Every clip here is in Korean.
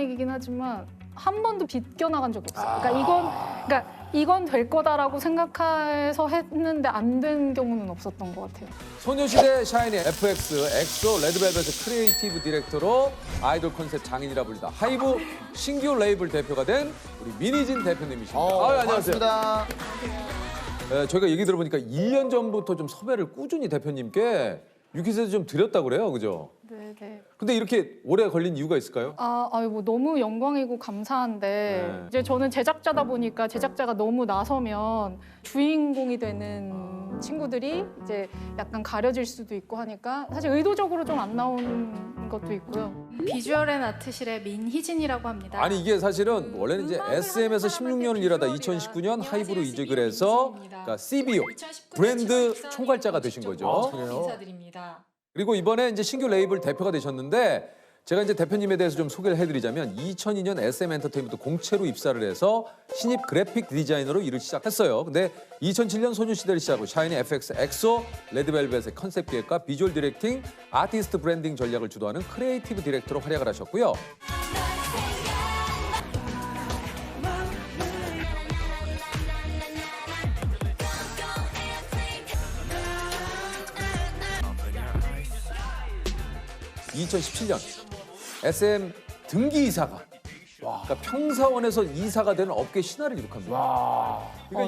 얘기긴 하지만 한 번도 비껴나간 적이 없어요. 그러니까 이건 될 거다라고 생각해서 했는데 안 된 경우는 없었던 것 같아요. 소녀시대 샤이니 FX, 엑소, 레드벨벳의 크리에이티브 디렉터로 아이돌 컨셉 장인이라 불리다 하이브 신규 레이블 대표가 된 우리 민희진 대표님이십니다. 안녕하세요. 반갑습니다. 저희가 얘기 들어보니까 1년 전부터 좀 섭외를 꾸준히 대표님께 유퀴즈에서 좀 드렸다고 그래요, 그죠? 네. 근데 이렇게 오래 걸린 이유가 있을까요? 뭐 너무 영광이고 감사한데 네. 이제 저는 제작자다 보니까 제작자가 너무 나서면 주인공이 되는 친구들이 이제 약간 가려질 수도 있고 하니까 사실 의도적으로 좀 안 나온 것도 있고요. 비주얼 앤 아트실의 민희진이라고 합니다. 아니 이게 사실은 원래는 이제 SM에서 16년을 일하다 2019년 하이브로 이직을 해서 그러니까 CBO 브랜드 총괄자가 되신 거죠. 인사드립니다. 그리고 이번에 이제 신규 레이블 대표가 되셨는데 제가 이제 대표님에 대해서 좀 소개를 해드리자면 2002년 SM 엔터테인먼트 공채로 입사를 해서 신입 그래픽 디자이너로 일을 시작했어요. 근데 2007년 소녀시대를 시작으로 샤이니 FX, 엑소, 레드벨벳의 컨셉 기획과 비주얼 디렉팅, 아티스트 브랜딩 전략을 주도하는 크리에이티브 디렉터로 활약을 하셨고요. (2017년) SM 등기 이사가 그러니까 평사원에서 이사가 되는 업계 신화를 기록합니다.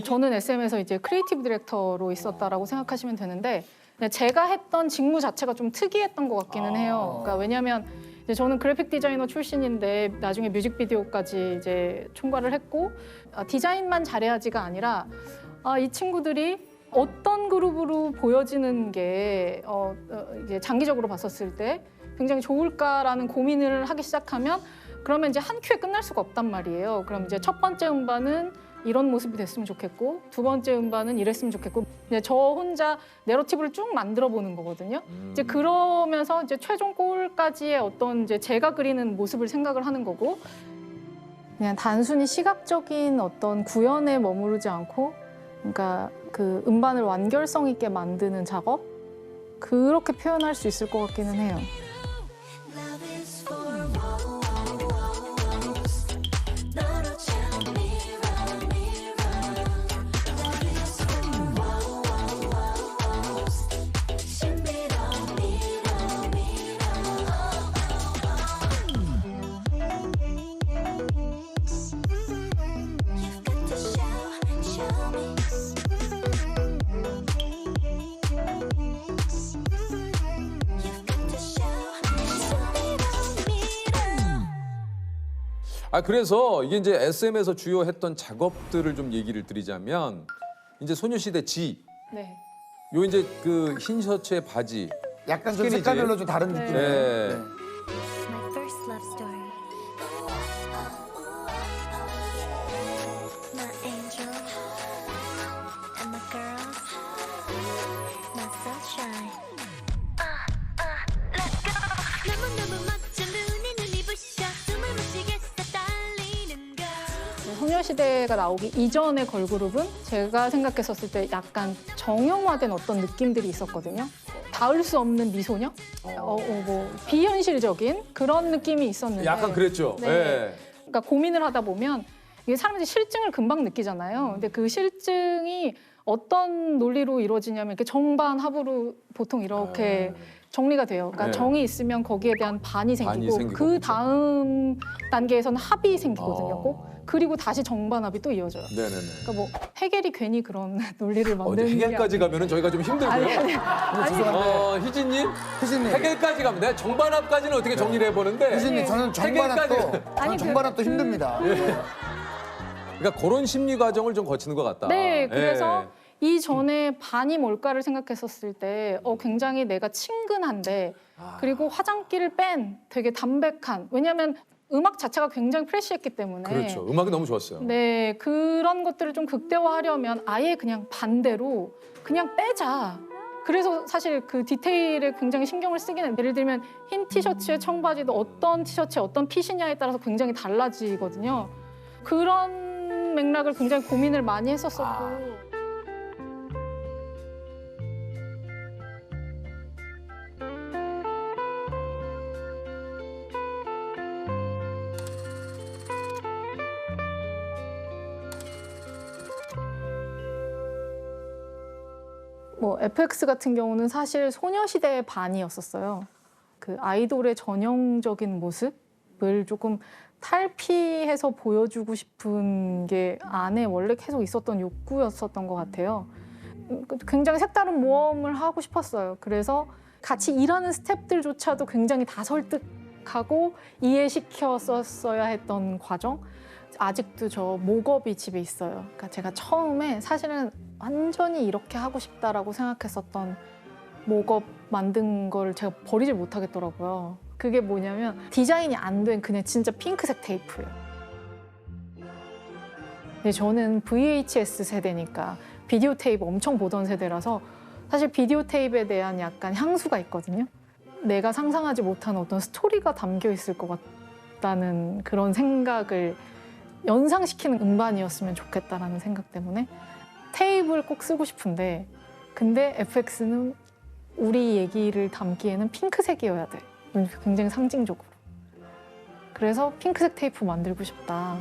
저는 SM에서 이제 크리에이티브 디렉터로 있었다라고 생각하시면 되는데 그냥 제가 했던 직무 자체가 좀 특이했던 것 같기는 해요. 그러니까 왜냐하면 이제 저는 그래픽 디자이너 출신인데 나중에 뮤직비디오까지 이제 총괄을 했고 디자인만 잘해야지가 아니라 이 친구들이 어떤 그룹으로 보여지는 게 이제 장기적으로 봤었을 때 굉장히 좋을까라는 고민을 하기 시작하면 그러면 이제 한 큐에 끝날 수가 없단 말이에요. 그럼 이제 첫 번째 음반은 이런 모습이 됐으면 좋겠고 두 번째 음반은 이랬으면 좋겠고 이제 저 혼자 내러티브를 쭉 만들어 보는 거거든요. 이제 그러면서 이제 최종 골까지의 어떤 이제 제가 그리는 모습을 생각을 하는 거고 그냥 단순히 시각적인 어떤 구현에 머무르지 않고 그러니까 그 음반을 완결성 있게 만드는 작업 그렇게 표현할 수 있을 것 같기는 해요. 그래서 이게 이제 SM에서 주요 했던 작업들을 좀 얘기를 드리자면 이제 소녀시대 G 네. 요 이제 그 흰 셔츠에 바지 약간 좀 스키니지. 색깔별로 좀 다른 느낌이에요. 네. My first love story. My angel and my girls, my sunshine. Let's go. 너무너무 멋져 눈이 부셔 숨을 못 쉬겠어 달리는 girl. 소녀시대가 나오기 이전의 걸그룹은 제가 생각했었을 때 약간 정형화된 어떤 느낌들이 있었거든요. 닿을 수 없는 미소녀? 뭐 비현실적인 그런 느낌이 있었는데 약간 그랬죠. 네. 네. 그러니까 고민을 하다 보면 이게 사람들이 실증을 금방 느끼잖아요. 근데 그 실증이 어떤 논리로 이루어지냐면 이렇게 정반 합으로 보통 이렇게 정리가 돼요. 그러니까 네. 정이 있으면 거기에 대한 반이 생기고 생기고, 그 그렇죠. 다음 단계에서는 합이 생기거든요. 꼭. 그리고 다시 정반합이 또 이어져요. 네네네. 그러니까 뭐 해겔이 괜히 그런 논리를 근데 만드는 게 해결까지 가면은 저희가 좀 힘들고요. 죄송한데 희진님 희진님, 해결까지 가면 내가 정반합까지는 어떻게 정리를 해보는데 희진님 저는 정반합도 해결까지- 정반합도 힘듭니다. 그러니까 그런 심리 과정을 좀 거치는 것 같다. 네, 그래서 예. 이전에 반이 뭘까를 생각했었을 때 굉장히 내가 친근한데 그리고 화장기를 뺀 되게 담백한 왜냐하면 음악 자체가 굉장히 프레시했기 때문에 그렇죠. 음악이 너무 좋았어요. 네, 그런 것들을 좀 극대화하려면 아예 그냥 반대로 그냥 빼자. 그래서 사실 그 디테일에 굉장히 신경을 쓰긴 해요. 예를 들면 흰 티셔츠에 청바지도 어떤 티셔츠에 어떤 핏이냐에 따라서 굉장히 달라지거든요. 그런 맥락을 굉장히 고민을 많이 했었었고 뭐 FX 같은 경우는 사실 소녀시대의 반이었었어요. 그 아이돌의 전형적인 모습을 조금 탈피해서 보여주고 싶은 게 안에 원래 계속 있었던 욕구였었던 것 같아요. 굉장히 색다른 모험을 하고 싶었어요. 그래서 같이 일하는 스태프들조차도 굉장히 다 설득하고 이해시켰었어야 했던 과정. 아직도 저 목업이 집에 있어요. 그러니까 제가 처음에 사실은 완전히 이렇게 하고 싶다라고 생각했었던 목업 만든 걸 제가 버리질 못하겠더라고요. 그게 뭐냐면 디자인이 안 된 그냥 진짜 핑크색 테이프예요. 근데 저는 VHS 세대니까 비디오 테이프 엄청 보던 세대라서 사실 비디오 테이프에 대한 약간 향수가 있거든요. 내가 상상하지 못한 어떤 스토리가 담겨 있을 것 같다는 그런 생각을 연상시키는 음반이었으면 좋겠다라는 생각 때문에 테이프를 꼭 쓰고 싶은데 근데 FX는 우리 얘기를 담기에는 핑크색이어야 돼. 굉장히 상징적으로. 그래서 핑크색 테이프 만들고 싶다.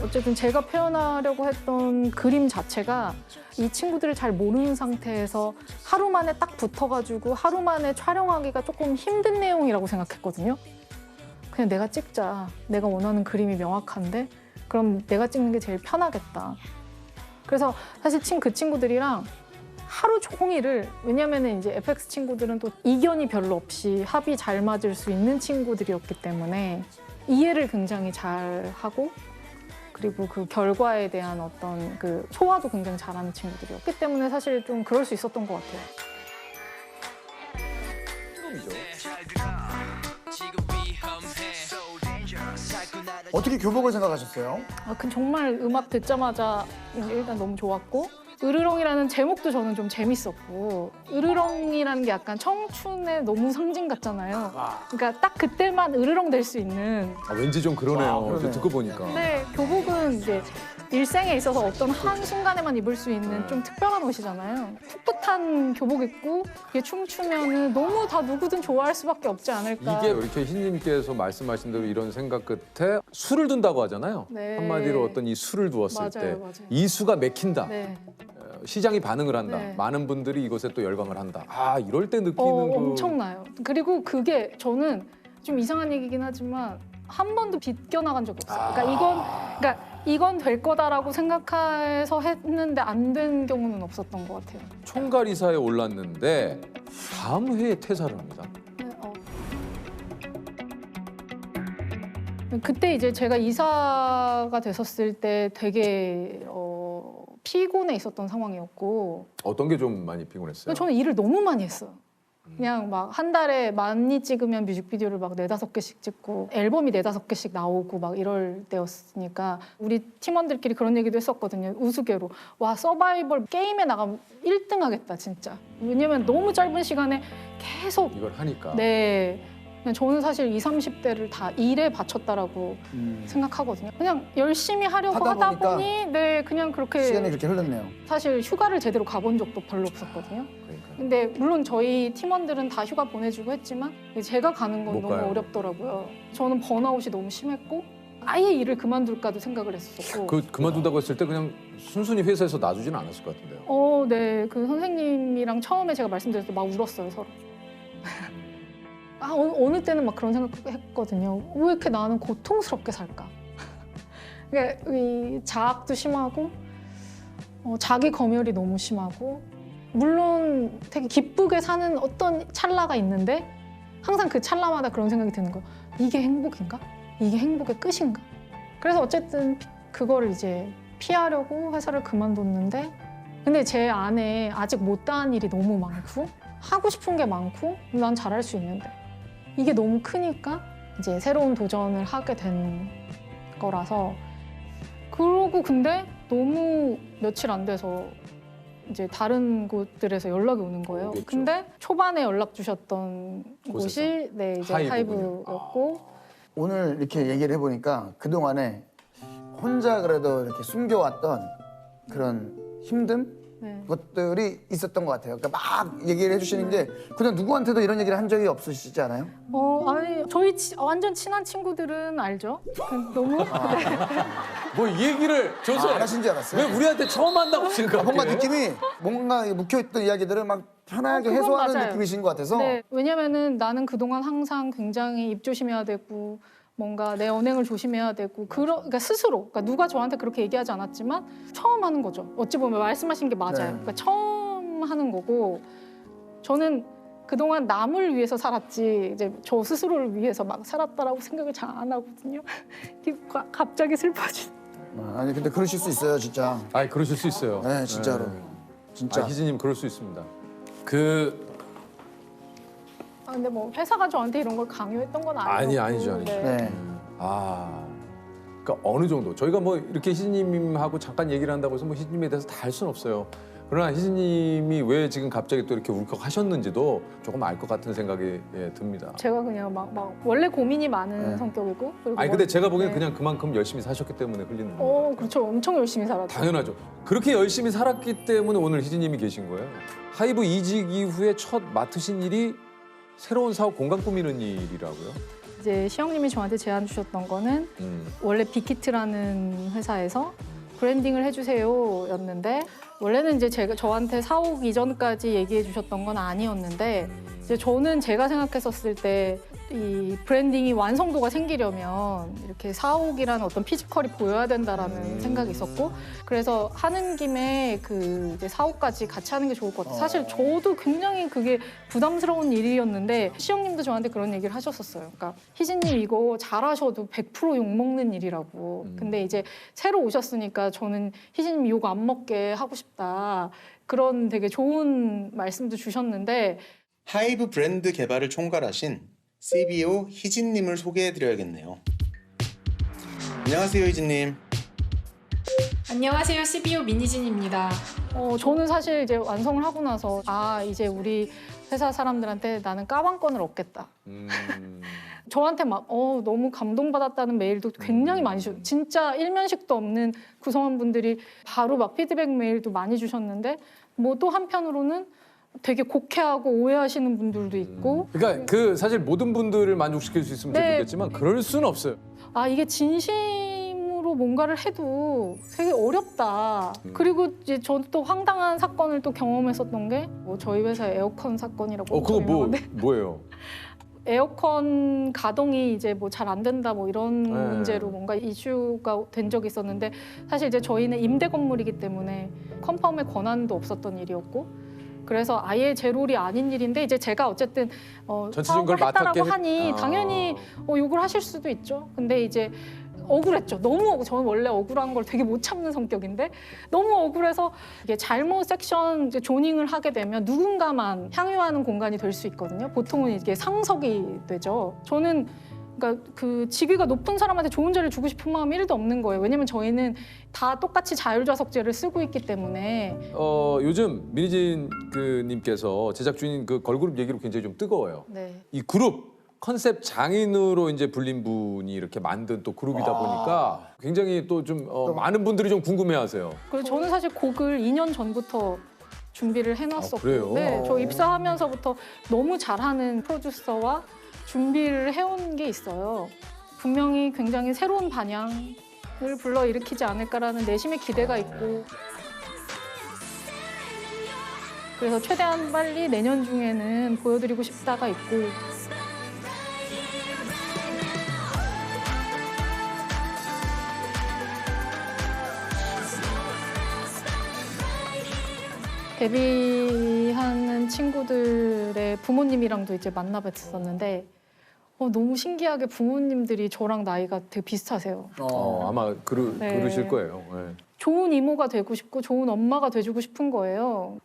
어쨌든 제가 표현하려고 했던 그림 자체가 이 친구들을 잘 모르는 상태에서 하루 만에 딱 붙어가지고 하루 만에 촬영하기가 조금 힘든 내용이라고 생각했거든요. 그냥 내가 찍자. 내가 원하는 그림이 명확한데 그럼 내가 찍는 게 제일 편하겠다. 그래서 사실 그 친구들이랑 하루 종일을 왜냐면은 이제 FX 친구들은 또 이견이 별로 없이 합이 잘 맞을 수 있는 친구들이었기 때문에 이해를 굉장히 잘 하고 그리고 그 결과에 대한 어떤 그 소화도 굉장히 잘하는 친구들이었기 때문에 사실 좀 그럴 수 있었던 것 같아요. 어떻게 교복을 생각하셨어요? 그 정말 음악 듣자마자 일단 너무 좋았고 으르렁이라는 제목도 저는 좀 재밌었고 으르렁이라는 게 약간 청춘의 너무 상징 같잖아요. 그러니까 딱 그때만 으르렁 될 수 있는. 왠지 좀 그러네요. 그러네. 이렇게 듣고 보니까. 근데 교복은 이제 일생에 있어서 어떤 한 순간에만 입을 수 있는 좀 특별한 옷이잖아요. 풋풋한 교복 입고 이게 춤추면은 너무 다 누구든 좋아할 수밖에 없지 않을까. 이게 이렇게 희님께서 말씀하신 대로 이런 생각 끝에 술을 둔다고 하잖아요. 네. 한마디로 어떤 이 술을 두었을 맞아요, 때 맞아요. 이 수가 맥힌다. 네. 시장이 반응을 한다. 네. 많은 분들이 이것에 또 열광을 한다. 아, 이럴 때 느끼는 그 엄청나요. 그리고 그게 저는 좀 이상한 얘기긴 하지만 한 번도 비껴나간 적이 없어요. 그러니까 이건 될 거다라고 생각해서 했는데 안 된 경우는 없었던 것 같아요. 총괄이사에 올랐는데 다음 해에 퇴사를 합니다. 그때 이제 제가 이사가 됐었을 때 되게 피곤해 있었던 상황이었고 어떤 게 좀 많이 피곤했어요? 저는 일을 너무 많이 했어요. 그냥 막 한 달에 많이 찍으면 뮤직비디오를 막 4-5개씩 찍고 앨범이 4-5개씩 나오고 막 이럴 때였으니까 우리 팀원들끼리 그런 얘기도 했었거든요. 우스개로. 와, 서바이벌 게임에 나가면 1등 하겠다, 진짜. 왜냐면 너무 짧은 시간에 계속 이걸 하니까. 네. 그냥 저는 사실 20-30대를 다 일에 바쳤다라고 생각하거든요. 그냥 열심히 하려고 하다 보니 네, 그냥 그렇게 시간이 그렇게 흘렀네요. 사실 휴가를 제대로 가본 적도 별로 없었거든요. 그러니까. 근데 물론 저희 팀원들은 다 휴가 보내주고 했지만 제가 가는 건 못 너무 가요. 어렵더라고요. 저는 번아웃이 너무 심했고 아예 일을 그만둘까도 생각을 했었고. 그만둔다고 했을 때 그냥 순순히 회사에서 놔주지는 않았을 것 같은데요. 네. 그 선생님이랑 처음에 제가 말씀드렸을 때 막 울었어요, 서로. 어느 때는 막 그런 생각했거든요. 왜 이렇게 나는 고통스럽게 살까? 그러니까 이 자학도 심하고 자기 검열이 너무 심하고 물론 되게 기쁘게 사는 어떤 찰나가 있는데 항상 그 찰나마다 그런 생각이 드는 거예요. 이게 행복인가? 이게 행복의 끝인가? 그래서 어쨌든 그거를 이제 피하려고 회사를 그만뒀는데 근데 제 안에 아직 못다한 일이 너무 많고 하고 싶은 게 많고 난 잘할 수 있는데 이게 너무 크니까 이제 새로운 도전을 하게 된 거라서 그러고 근데 너무 며칠 안 돼서 이제 다른 곳들에서 연락이 오는 거예요. 오겠죠. 근데 초반에 연락 주셨던 곳에서. 곳이 네, 이제 하이브군요. 하이브였고 오늘 이렇게 얘기를 해보니까 그동안에 혼자 그래도 이렇게 숨겨왔던 그런 힘듦? 네. 것들이 있었던 것 같아요. 그러니까 막 얘기를 해주시는데 그냥 누구한테도 이런 얘기를 한 적이 없으시지 않아요? 아니 저희 완전 친한 친구들은 알죠. 너무 뭐 이 얘기를 줘서 안 하신 줄 알았어요. 왜 우리한테 처음 한다고 생각해? 뭔가 느낌이 뭔가 묵혀있던 이야기들을 막 편하게 그건 해소하는 맞아요. 느낌이신 것 같아서 네, 왜냐면은 나는 그동안 항상 굉장히 입 조심해야 되고 뭔가 내 언행을 조심해야 되고 그러니까 스스로 그러니까 누가 저한테 그렇게 얘기하지 않았지만 처음 하는 거죠. 어찌 보면 말씀하신 게 맞아요. 네. 그러니까 처음 하는 거고 저는 그동안 남을 위해서 살았지 이제 저 스스로를 위해서 막 살았다라고 생각을 잘 안 하거든요. 갑자기 슬퍼지. 아니 근데 그러실 수 있어요 진짜. 아, 그러실 수 있어요. 네 진짜로. 네. 진짜. 희진님 그럴 수 있습니다. 근데 뭐 회사가 저한테 이런 걸 강요했던 건 아니고. 아니죠. 네. 그러니까 어느 정도 저희가 뭐 이렇게 희진님하고 잠깐 얘기를 한다고 해서 뭐 희진님에 대해서 다 할 수는 없어요. 그러나 희진님이 왜 지금 갑자기 또 이렇게 울컥하셨는지도 조금 알 것 같은 생각이 듭니다. 제가 그냥 막 원래 고민이 많은 네. 성격이고. 그리고 아니 근데 제가 보기엔 네. 그냥 그만큼 열심히 사셨기 때문에 흘리는 거예요. 그렇죠. 엄청 열심히 살았죠. 당연하죠. 그렇게 열심히 살았기 때문에 오늘 희진님이 계신 거예요. 하이브 이직 이후에 첫 맡으신 일이 새로운 사업 공간 꾸미는 일이라고요? 이제 시영님이 저한테 제안 주셨던 거는 원래 빅히트라는 회사에서 브랜딩을 해주세요였는데 원래는 이제 저한테 사옥 이전까지 얘기해 주셨던 건 아니었는데 이제 저는 제가 생각했었을 때 이 브랜딩이 완성도가 생기려면 이렇게 사옥이라는 어떤 피지컬이 보여야 된다라는 생각이 있었고 그래서 하는 김에 그 이제 사옥까지 같이 하는 게 좋을 것 같아요. 사실 저도 굉장히 그게 부담스러운 일이었는데 시영님도 저한테 그런 얘기를 하셨었어요. 그러니까 희진님 이거 잘하셔도 100% 욕먹는 일이라고. 근데 이제 새로 오셨으니까 저는 희진님 욕 안 먹게 하고 싶다. 그런 되게 좋은 말씀도 주셨는데 하이브 브랜드 개발을 총괄하신 CBO 희진님을 소개해드려야겠네요. 안녕하세요, 희진님. 안녕하세요. CBO 민희진입니다. 저는 사실 이제 완성을 하고 나서 이제 우리 회사 사람들한테 나는 까방권을 얻겠다. 저한테 막 너무 감동받았다는 메일도 굉장히 많이 주셨어요. 진짜 일면식도 없는 구성원분들이 바로 막 피드백 메일도 많이 주셨는데 뭐 또 한편으로는 되게 곡해하고 오해하시는 분들도 있고 그러니까 사실 모든 분들을 만족시킬 수 있으면 네. 좋겠지만 그럴 수는 없어요. 이게 진심으로 뭔가를 해도 되게 어렵다. 그리고 이제 저도 또 황당한 사건을 또 경험했었던 게 저희 회사 에어컨 사건이라고 그거 유명한데 뭐예요? 에어컨 가동이 이제 뭐 잘 안 된다 뭐 이런 네. 문제로 뭔가 이슈가 된 적이 있었는데 사실 이제 저희는 임대 건물이기 때문에 컨펌의 권한도 없었던 일이었고 그래서 아예 제 롤이 아닌 일인데 이제 제가 어쨌든 전체적인 걸 사업을 했다라고 맡았게 하니 당연히 욕을 하실 수도 있죠. 근데 이제 억울했죠. 너무 저는 원래 억울한 걸 되게 못 참는 성격인데 너무 억울해서 이게 잘못 섹션 이제 조닝을 하게 되면 누군가만 향유하는 공간이 될 수 있거든요. 보통은 이게 상석이 되죠. 저는 그러니까 그 직위가 높은 사람한테 좋은 죄를 주고 싶은 마음이 1도 없는 거예요. 왜냐면 저희는 다 똑같이 자율좌석제를 쓰고 있기 때문에 요즘 민희진 님께서 제작진인 그 걸그룹 얘기로 굉장히 좀 뜨거워요. 네. 이 그룹 컨셉 장인으로 이제 불린 분이 이렇게 만든 또 그룹이다 보니까 굉장히 또 좀 많은 분들이 좀 궁금해하세요. 그래서 저는 사실 곡을 2년 전부터 준비를 해놨었고 그래요? 네, 저 입사하면서부터 너무 잘하는 프로듀서와 준비를 해온 게 있어요. 분명히 굉장히 새로운 반향을 불러일으키지 않을까라는 내심의 기대가 있고 그래서 최대한 빨리 내년 중에는 보여드리고 싶다가 있고 데뷔하는 친구들의 부모님이랑도 이제 만나 뵀었는데 너무 신기하게 부모님들이 저랑 나이가 되게 비슷하세요. 아마 네. 그러실 거예요. 네. 좋은 이모가 되고 싶고 좋은 엄마가 돼주고 싶은 거예요.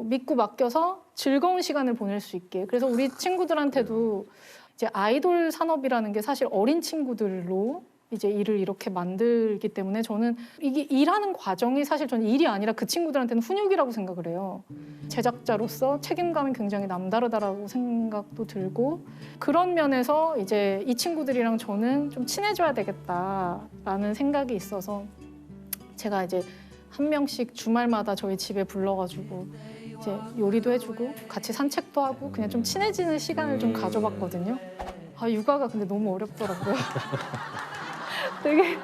믿고 맡겨서 즐거운 시간을 보낼 수 있게. 그래서 우리 친구들한테도 이제 아이돌 산업이라는 게 사실 어린 친구들로 이제 일을 이렇게 만들기 때문에 저는 이게 일하는 과정이 사실 저는 일이 아니라 그 친구들한테는 훈육이라고 생각을 해요. 제작자로서 책임감이 굉장히 남다르다라고 생각도 들고 그런 면에서 이제 이 친구들이랑 저는 좀 친해져야 되겠다라는 생각이 있어서 제가 이제 한 명씩 주말마다 저희 집에 불러가지고 이제 요리도 해주고 같이 산책도 하고 그냥 좀 친해지는 시간을 좀 가져봤거든요. 아 육아가 근데 너무 어렵더라고요. 되게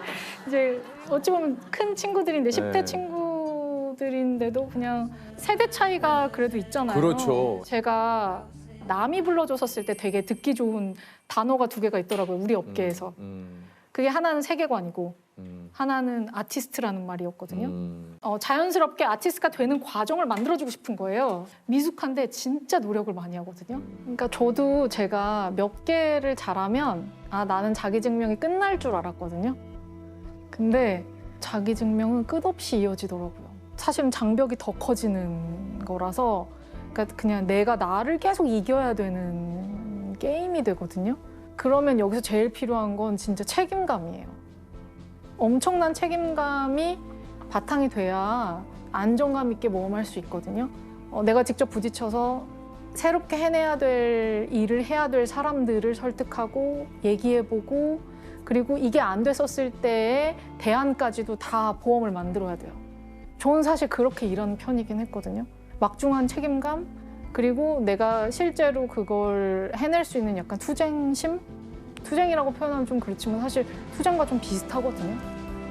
이제 어찌 보면 큰 친구들인데 10대 네. 친구들인데도 그냥 세대 차이가 그래도 있잖아요. 그렇죠. 제가 남이 불러줘서 쓸 때 되게 듣기 좋은 단어가 2개가 있더라고요. 우리 업계에서. 그게 하나는 세계관이고 하나는 아티스트라는 말이었거든요. 자연스럽게 아티스트가 되는 과정을 만들어주고 싶은 거예요. 미숙한데 진짜 노력을 많이 하거든요. 그러니까 저도 제가 몇 개를 잘하면 아 나는 자기증명이 끝날 줄 알았거든요. 근데 자기증명은 끝없이 이어지더라고요. 사실은 장벽이 더 커지는 거라서 그러니까 그냥 내가 나를 계속 이겨야 되는 게임이 되거든요. 그러면 여기서 제일 필요한 건 진짜 책임감이에요. 엄청난 책임감이 바탕이 돼야 안정감 있게 모험할 수 있거든요. 내가 직접 부딪혀서 새롭게 해내야 될 일을 해야 될 사람들을 설득하고 얘기해보고 그리고 이게 안 됐었을 때의 대안까지도 다 보험을 만들어야 돼요. 저는 사실 그렇게 일하는 편이긴 했거든요. 막중한 책임감 그리고 내가 실제로 그걸 해낼 수 있는 약간 투쟁심? 투쟁이라고 표현하면 좀 그렇지만 사실 투쟁과 좀 비슷하거든요.